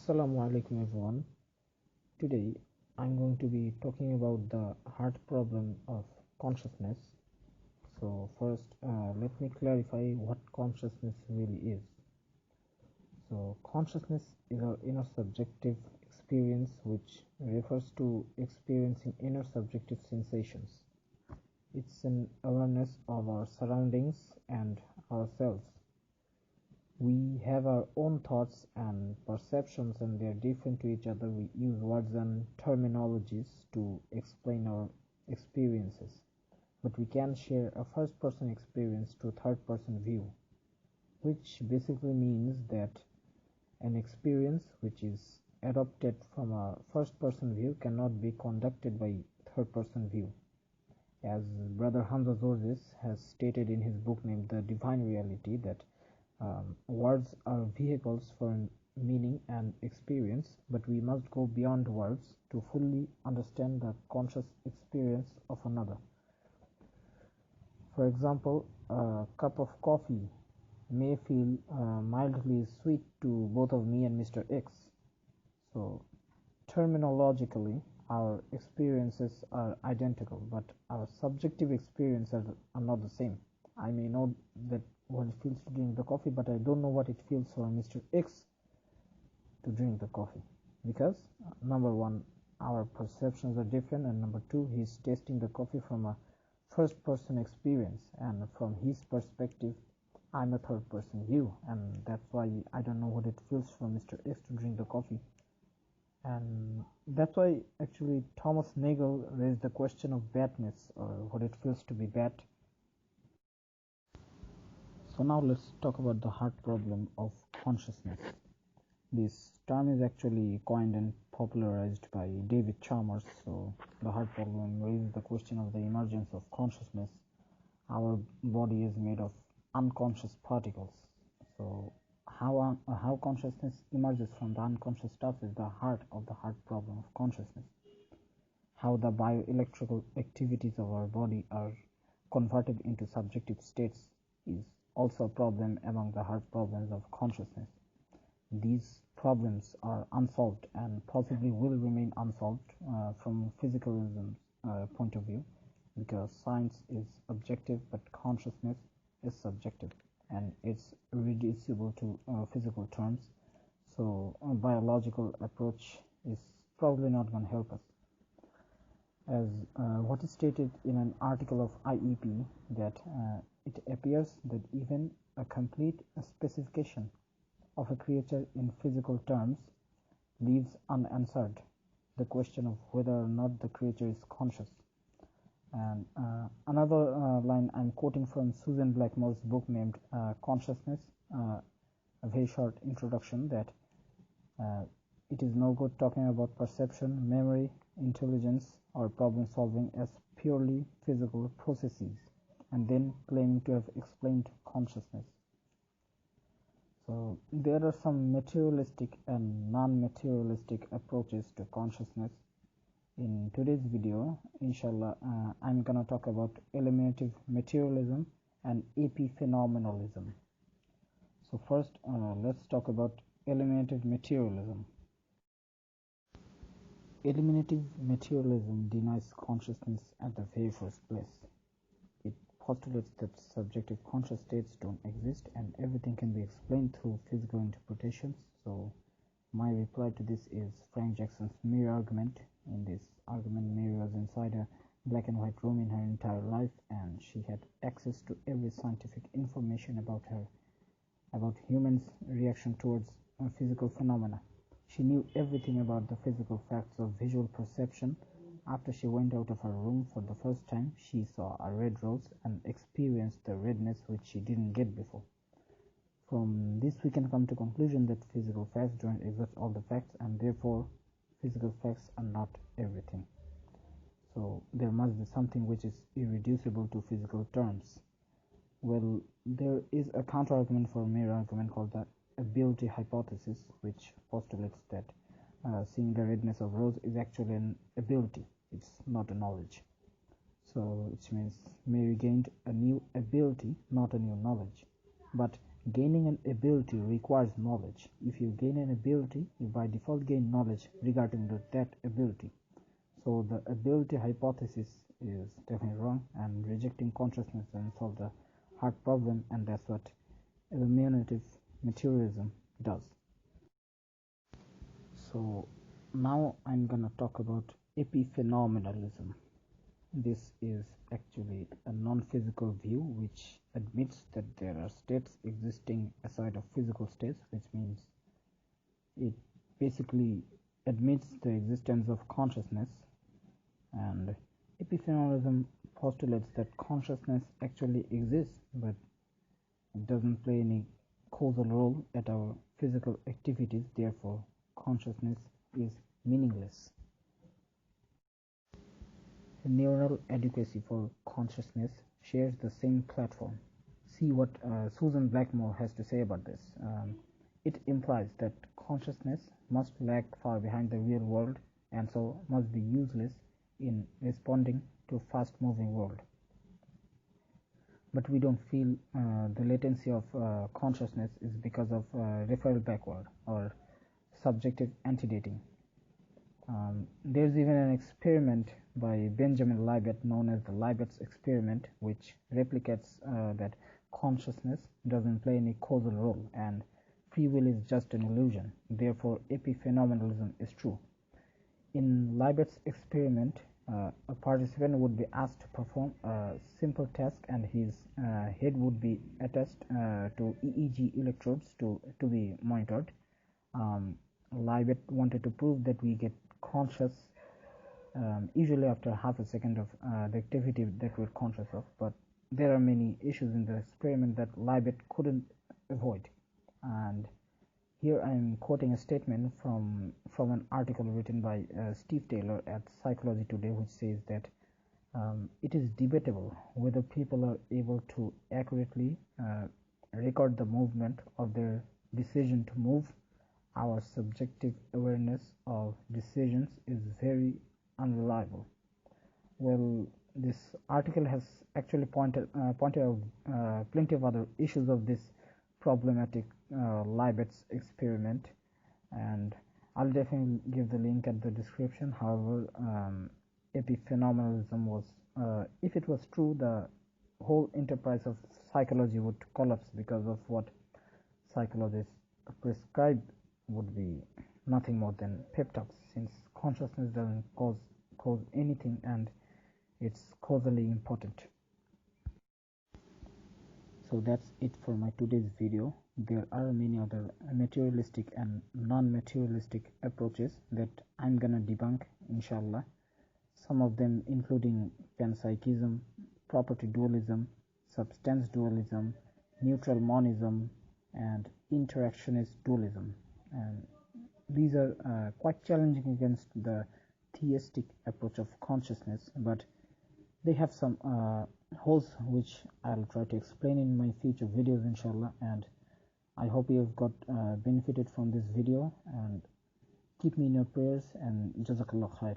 Assalamu alaikum everyone. Today I'm going to be talking about the hard problem of consciousness. So first let me clarify what consciousness really is. So consciousness is our inner subjective experience which refers to experiencing inner subjective sensations. It's an awareness of our surroundings and ourselves. We have our own thoughts and perceptions and they are different to each other. We use words and terminologies to explain our experiences, but we can share a first person experience to third person view, which basically means that an experience which is adopted from a first person view cannot be conducted by third person view. As brother Hamza has stated in his book named The Divine Reality, that words are vehicles for meaning and experience, but we must go beyond words to fully understand the conscious experience of another. For example, a cup of coffee may feel mildly sweet to both of me and Mr. X. So, terminologically, our experiences are identical, but our subjective experiences are not the same. I may know that what it feels to drink the coffee, but I don't know what it feels for Mr. X to drink the coffee, because number one, our perceptions are different, and number two, he's tasting the coffee from a first person experience, and from his perspective I'm a third person view, and that's why I don't know what it feels for Mr. X to drink the coffee. And that's why actually Thomas Nagel raised the question of badness, or what it feels to be bad. So now let's talk about the hard problem of consciousness. This term is actually coined and popularized by David Chalmers. So the hard problem raises the question of the emergence of consciousness. Our body is made of unconscious particles. So how consciousness emerges from the unconscious stuff is the heart of the hard problem of consciousness. How the bioelectrical activities of our body are converted into subjective states is also a problem among the hard problems of consciousness. These problems are unsolved and possibly will remain unsolved from physicalism's point of view, because science is objective but consciousness is subjective, and it's reducible to physical terms. So a biological approach is probably not going to help us. As what is stated in an article of IEP, that it appears that even a complete specification of a creature in physical terms leaves unanswered the question of whether or not the creature is conscious. And another line I'm quoting from Susan Blackmore's book named Consciousness, a very short introduction, that it is no good talking about perception, memory, intelligence, or problem solving as purely physical processes and then claiming to have explained consciousness. So there are some materialistic and non-materialistic approaches to consciousness. In today's video, inshallah, I'm gonna talk about eliminative materialism and epiphenomenalism. So first, let's talk about eliminative materialism. Eliminative materialism denies consciousness at the very first place. It postulates that subjective conscious states don't exist and everything can be explained through physical interpretations. So my reply to this is Frank Jackson's mirror argument. In this argument, Mary was inside a black and white room in her entire life, and she had access to every scientific information about humans' reaction towards physical phenomena. She knew everything about the physical facts of visual perception. After she went out of her room for the first time, she saw a red rose and experienced the redness which she didn't get before. From this we can come to conclusion that physical facts don't exert all the facts, and therefore physical facts are not everything. So there must be something which is irreducible to physical terms. Well, there is a counter-argument for mere argument called the ability hypothesis, which postulates that seeing the redness of rose is actually an ability, it's not a knowledge. So it means Mary gained a new ability, not a new knowledge. But Gaining an ability requires knowledge. If you gain an ability, you by default gain knowledge regarding that ability. So the ability hypothesis is definitely wrong, and rejecting consciousness doesn't solve the hard problem, and that's what eliminative materialism does. So now I'm gonna talk about epiphenomenalism. This is actually a non-physical view which admits that there are states existing aside of physical states, which means it basically admits the existence of consciousness. And epiphenomenalism postulates that consciousness actually exists, but it doesn't play any causal role at our physical activities. Therefore, consciousness is meaningless. Neural adequacy for consciousness shares the same platform. See what Susan Blackmore has to say about this. It implies that consciousness must lag far behind the real world and so must be useless in responding to a fast-moving world. But we don't feel the latency of consciousness is because of referral backward or subjective antedating. There's even an experiment by Benjamin Libet known as the Libet's experiment, which replicates that consciousness doesn't play any causal role and free will is just an illusion. Therefore, epiphenomenalism is true. In Libet's experiment, a participant would be asked to perform a simple task, and his head would be attached to EEG electrodes to be monitored. Libet wanted to prove that we get conscious usually after half a second of the activity that we're conscious of, but there are many issues in the experiment that Libet couldn't avoid. And here I am quoting a statement from an article written by Steve Taylor at Psychology Today, which says that it is debatable whether people are able to accurately record the movement of their decision to move. Our subjective awareness of decisions is very unreliable. Well, this article has actually pointed out plenty of other issues of this problematic Libet's experiment, and I'll definitely give the link at the description. However, epiphenomenalism was, if it was true, the whole enterprise of psychology would collapse, because of what psychologists prescribe would be nothing more than pep talks, since consciousness doesn't cause anything and it's causally important. So that's it for my today's video. There are many other materialistic and non-materialistic approaches that I'm gonna debunk, inshallah. Some of them including panpsychism, property dualism, substance dualism, neutral monism, and interactionist dualism. And these are quite challenging against the theistic approach of consciousness, but they have some holes which I'll try to explain in my future videos, inshallah. And I hope you've got benefited from this video, and keep me in your prayers, and jazakallah khair.